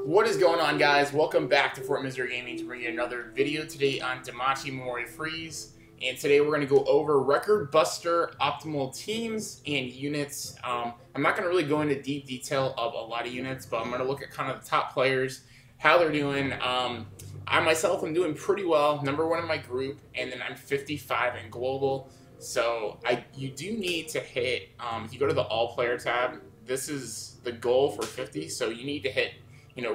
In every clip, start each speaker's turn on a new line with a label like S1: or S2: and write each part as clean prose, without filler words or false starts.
S1: What is going on, guys? Welcome back to Fort Missouri Gaming to bring you another video today on Danmachi Memoria Freese. And today we're going to go over record buster optimal teams and units. I'm not going to really go into deep detail of a lot of units, but I'm going to look at kind of the top players, how they're doing. I myself am doing pretty well, #1 in my group, and then I'm 55 in global. So you do need to hit, if you go to the all player tab, this is the goal for 50, so you need to hit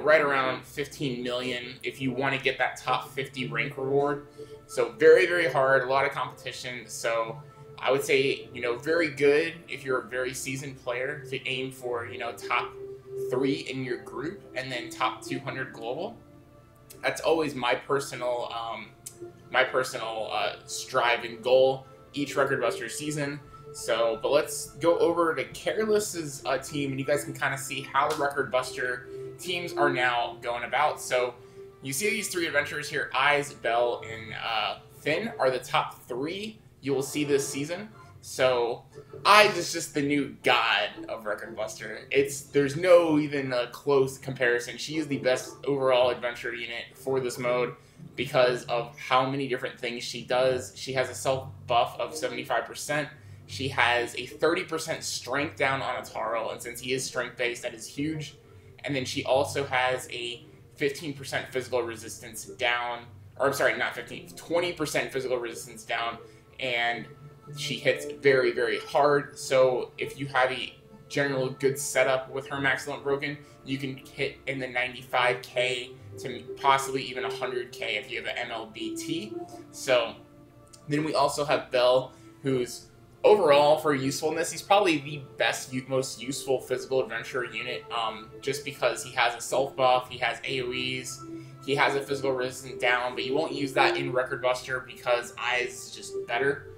S1: right around 15 million if you want to get that top 50 rank reward. So very, very hard, a lot of competition. So I would say, very good if you're a very seasoned player to aim for, top 3 in your group and then top 200 global. That's always my personal strive and goal each record buster season. So, but let's go over to Careless's team, and you guys can kind of see how the record buster teams are now going about. So you see these 3 adventurers here, Eyes, Belle, and Finn are the top 3 you will see this season. So Eyes is just the new god of record buster. There's no even a close comparison. She is the best overall adventure unit for this mode because of how many different things she does. She has a self buff of 75%. She has a 30% strength down on Ataro, and since he is strength based, that is huge. And then she also has a 15% physical resistance down, or I'm sorry, not 15, 20% physical resistance down, and she hits very, very hard. So if you have a general good setup with her max limit broken, you can hit in the 95k to possibly even 100k if you have an MLBT. So then we also have Belle, who's overall, for usefulness, he's probably the best, most useful physical adventure unit, just because he has a self buff, he has AoEs, he has a physical resistance down, but you won't use that in record buster because Eyes is just better.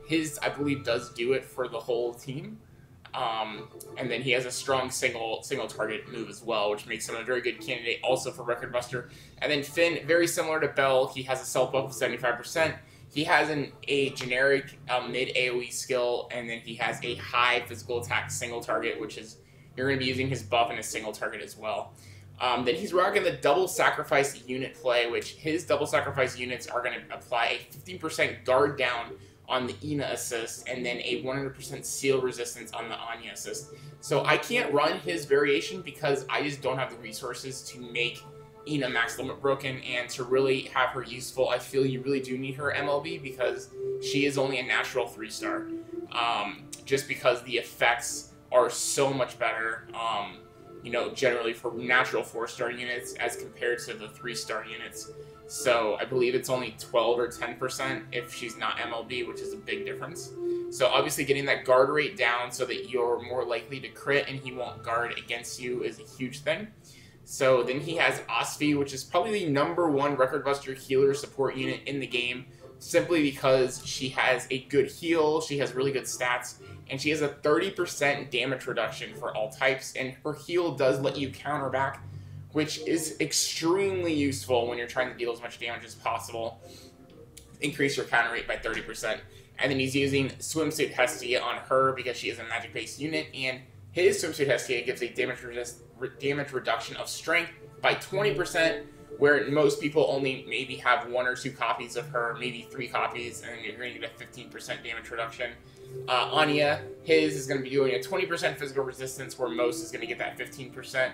S1: His, I believe, does do it for the whole team, and then he has a strong single target move as well, which makes him a very good candidate also for record buster. And then Finn, very similar to Belle, he has a self buff of 75%. He has a generic mid AoE skill, and then he has a high physical attack single target, which is, you're going to be using his buff and his single target as well. Then he's rocking the double sacrifice unit play, which his double sacrifice units are going to apply a 15% guard down on the Ina assist, and then a 100% seal resistance on the Anya assist. So I can't run his variation because I just don't have the resources to make Ina max limit broken, and to really have her useful, I feel you really do need her MLB because she is only a natural 3-star. Just because the effects are so much better, generally for natural 4-star units as compared to the 3-star units. So I believe it's only 12 or 10% if she's not MLB, which is a big difference. So obviously getting that guard rate down so that you're more likely to crit and he won't guard against you is a huge thing. So then he has Osfi, which is probably the #1 record buster healer support unit in the game, simply because she has a good heal, she has really good stats, and she has a 30% damage reduction for all types, and her heal does let you counter back, which is extremely useful when you're trying to deal as much damage as possible. Increase your counter rate by 30%. And then he's using Swimsuit Hestia on her because she is a magic-based unit, and his Swimsuit Hestia gives a damage reduction of strength by 20%, where most people only maybe have 1 or 2 copies of her, maybe 3 copies, and you're going to get a 15% damage reduction. Anya, his is going to be doing a 20% physical resistance, where most is going to get that 15%.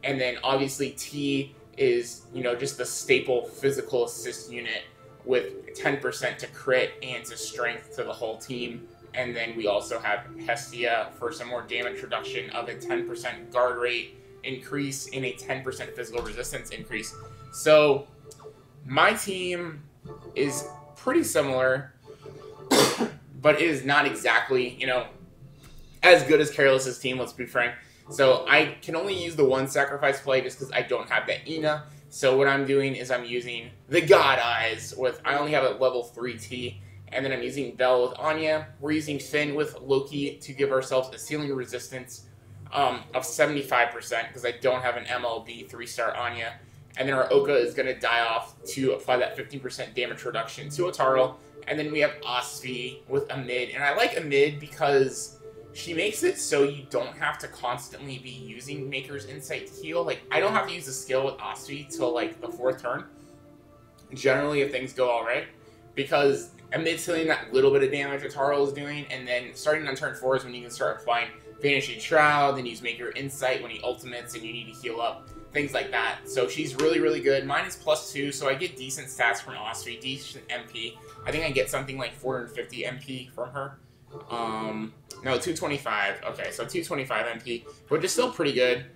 S1: And then obviously T is, just the staple physical assist unit with 10% to crit and to strength to the whole team. And then we also have Hestia for some more damage reduction of a 10% guard rate increase and a 10% physical resistance increase. So my team is pretty similar, but it is not exactly, as good as Careless's team, let's be frank. So I can only use the 1 sacrifice play just because I don't have that Ina. So what I'm doing is I'm using the God Eyes I only have a level 3 T. And then I'm using Belle with Anya. We're using Finn with Loki to give ourselves a ceiling resistance of 75% because I don't have an MLB 3-star Anya. And then our Oka is going to die off to apply that 15% damage reduction to Ataro. And then we have Osfi with a mid. And I like a mid because she makes it so you don't have to constantly be using Maker's Insight to heal. Like, I don't have to use the skill with Osvi till, like, the 4th turn. Generally, if things go alright. Because amidst dealing that little bit of damage that Taro is doing, and then starting on turn 4 is when you can start applying Vanishing Shroud, then use Maker Insight when he ultimates and you need to heal up. Things like that. So she's really, really good. Mine is +2, so I get decent stats from Osvi, decent MP. I think I get something like 450 MP from her. No, 225. Okay, so 225 MP, which is still pretty good.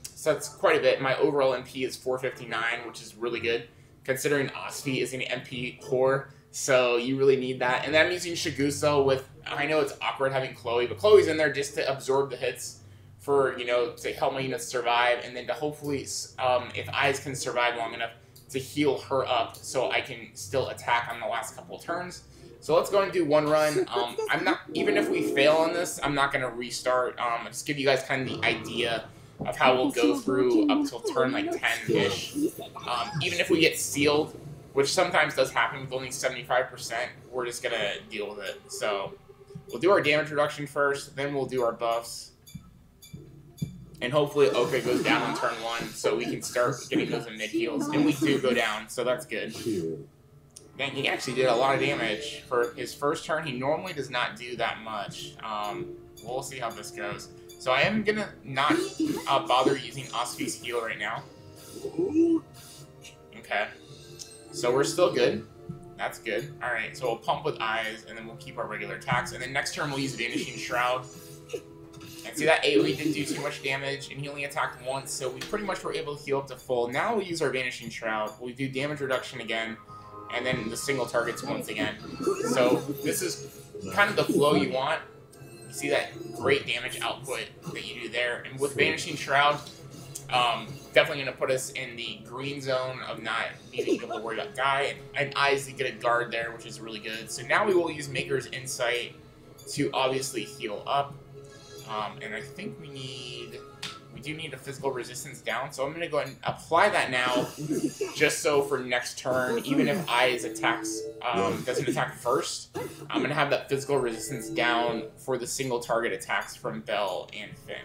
S1: So that's quite a bit. My overall MP is 459, which is really good, considering Osvi is an MP whore. So you really need that. And then I'm using Shigusa with, I know it's awkward having Chloe, but Chloe's in there just to absorb the hits for, you know, to help my units survive, and then to hopefully, if Eyes can survive long enough, to heal her up so I can still attack on the last couple of turns. So let's go and do one run. I'm not, even if we fail on this, I'm not going to restart. I'll just give you guys kind of the idea of how we'll go through up till turn like 10-ish. Even if we get sealed, which sometimes does happen with only 75%, we're just going to deal with it. So we'll do our damage reduction first, then we'll do our buffs. And hopefully Oka goes down on turn 1 so we can start getting those in mid heals. And we do go down, so that's good. Dang, he actually did a lot of damage. For his first turn, he normally does not do that much. We'll see how this goes. So I am going to not bother using Osvi's heal right now. Okay. So we're still good. That's good. Alright, so we'll pump with Eyes, and then we'll keep our regular attacks. And then next turn we'll use Vanishing Shroud. And see, that AoE didn't do too much damage, and he only attacked once, so we pretty much were able to heal up to full. Now we'll use our Vanishing Shroud. We'll do damage reduction again, and then the single targets once again. So this is kind of the flow you want. You see that great damage output that you do there. And with Vanishing Shroud, definitely going to put us in the green zone of not needing to worry about Guy. And Eyes to get a guard there, which is really good. So now we will use Maker's Insight to obviously heal up. And I think we do need a physical resistance down, so I'm going to go ahead and apply that now, just so for next turn, even if Eyes attacks, doesn't attack first, I'm going to have that physical resistance down for the single target attacks from Belle and Finn.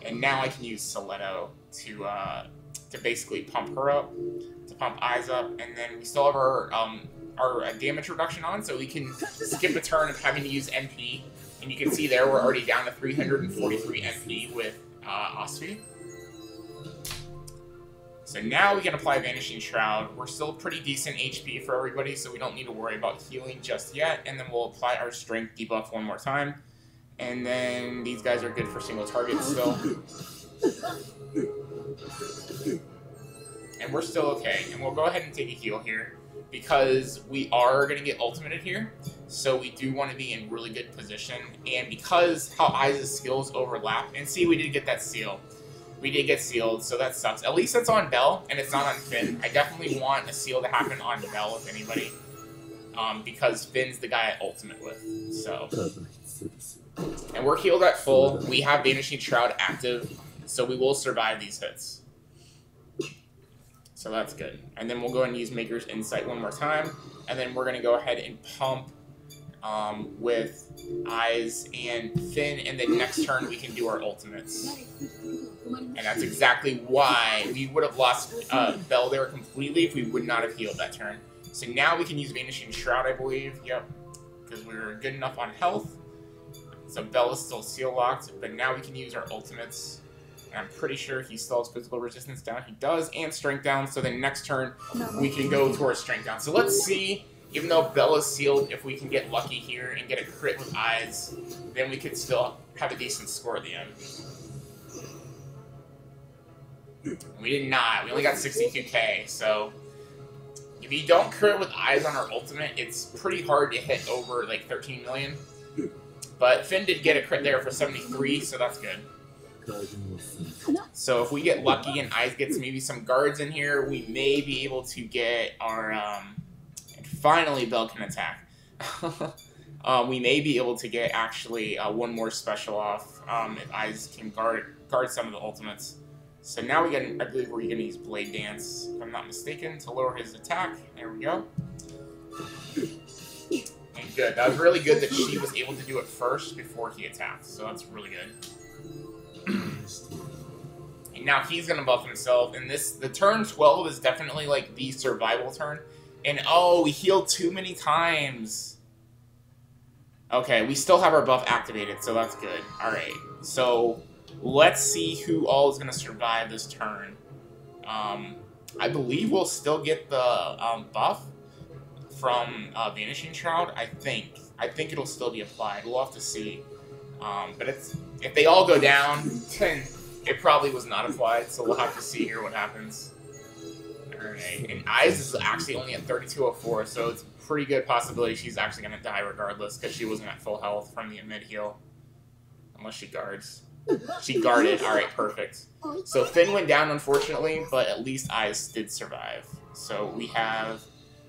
S1: And now I can use Stiletto to basically pump her up, to pump Eyes up, and then we still have our damage reduction on, so we can skip a turn of having to use MP. And you can see there we're already down to 343 MP with Osvi. So now we can apply Vanishing Shroud. We're still pretty decent HP for everybody, so we don't need to worry about healing just yet. And then we'll apply our Strength debuff one more time. And then these guys are good for single targets still. And we're still okay. And we'll go ahead and take a heal here, because we are going to get ultimated here, so we do want to be in really good position, and because how Eyes' skills overlap, and see, we did get that seal. We did get sealed, so that sucks. At least that's on Belle, and it's not on Finn. I definitely want a seal to happen on Belle, if anybody, because Finn's the guy I ultimate with, so. And we're healed at full. We have Vanishing Shroud active, so we will survive these hits. So that's good. And then we'll go and use Maker's Insight one more time. And then we're going to go ahead and pump with Eyes and Finn. And then next turn we can do our ultimates. And that's exactly why we would have lost Belle there completely if we would not have healed that turn. So now we can use Vanishing Shroud, I believe. Yep. Because we were good enough on health. So Belle is still seal locked. But now we can use our ultimates. I'm pretty sure he still has physical resistance down. He does, and strength down. So then next turn, we can go towards strength down. So let's see, even though Bella's sealed, if we can get lucky here and get a crit with Eyes, then we could still have a decent score at the end. We did not. We only got 62k. So if you don't crit with Eyes on our ultimate, it's pretty hard to hit over like 13 million. But Finn did get a crit there for 73, so that's good. So if we get lucky and Eyes gets maybe some guards in here, we may be able to get our, and finally Belle can attack. We may be able to get actually one more special off if Eyes can guard some of the ultimates. So now we get, I believe we're going to use Blade Dance, if I'm not mistaken, to lower his attack. There we go. And good. That was really good that she was able to do it first before he attacked. So that's really good. And now he's gonna buff himself. And the turn 12 is definitely like the survival turn. And oh, we healed too many times. Okay, we still have our buff activated, so that's good. Alright, so let's see who all is going to survive this turn. I believe we'll still get the buff from Vanishing Shroud, I think. I think it'll still be applied. We'll have to see. But if they all go down, then it probably was not applied, so we'll have to see here what happens. Alright, and Eyes is actually only at 3204, so it's a pretty good possibility she's actually going to die regardless, because she wasn't at full health from the mid-heal. Unless she guards. She guarded. Alright, perfect. So Finn went down, unfortunately, but at least Eyes did survive. So we have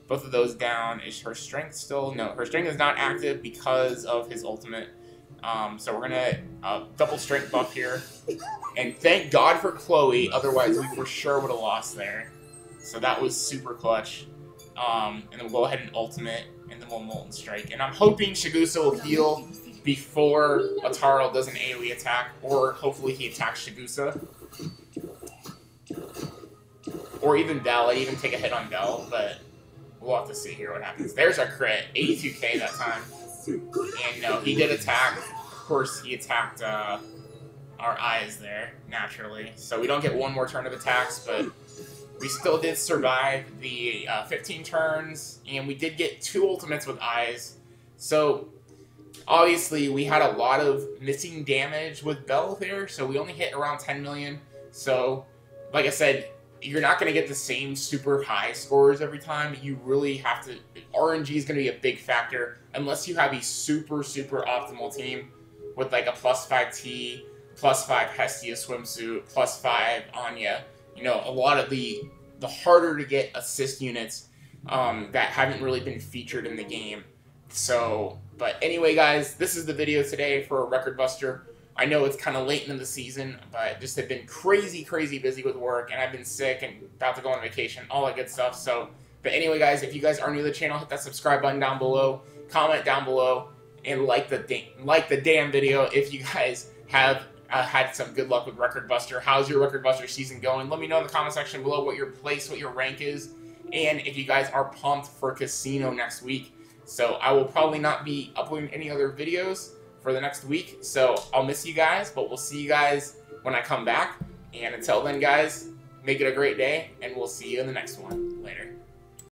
S1: both of those down. Is her strength still? No, her strength is not active because of his ultimate. So we're going to double strength buff here. And thank God for Chloe, otherwise we for sure would have lost there. So that was super clutch. And then we'll go ahead and ultimate, and then we'll Molten Strike. And I'm hoping Shigusa will heal before Ataro does an AoE attack, or hopefully he attacks Shigusa. Or even Bell. I'd even take a hit on Bell, but we'll have to see here what happens. There's our crit. 82k that time. And no, he did attack. Of course, he attacked our Eyes there, naturally. So we don't get one more turn of attacks, but we still did survive the 15 turns, and we did get 2 ultimates with Eyes. So, obviously, we had a lot of missing damage with Bell there, so we only hit around 10 million. So, like I said, you're not going to get the same super high scores every time. You really have to... RNG is going to be a big factor, unless you have a super, super optimal team with like a +5 T, +5 Hestia swimsuit, +5 Anya. You know, a lot of the harder to get assist units that haven't really been featured in the game. So, but anyway, guys, this is the video today for a Record Buster. I know it's kind of late in the season, but just have been crazy, crazy busy with work, and I've been sick and about to go on vacation, all that good stuff. So, but anyway, guys, if you guys are new to the channel, hit that subscribe button down below, comment down below, and like the damn video if you guys have had some good luck with Record Buster. How's your Record Buster season going? Let me know in the comment section below what your place, what your rank is, and if you guys are pumped for Casino next week. So I will probably not be uploading any other videos for the next week, so I'll miss you guys, but we'll see you guys when I come back. And until then, guys, make it a great day, and we'll see you in the next one.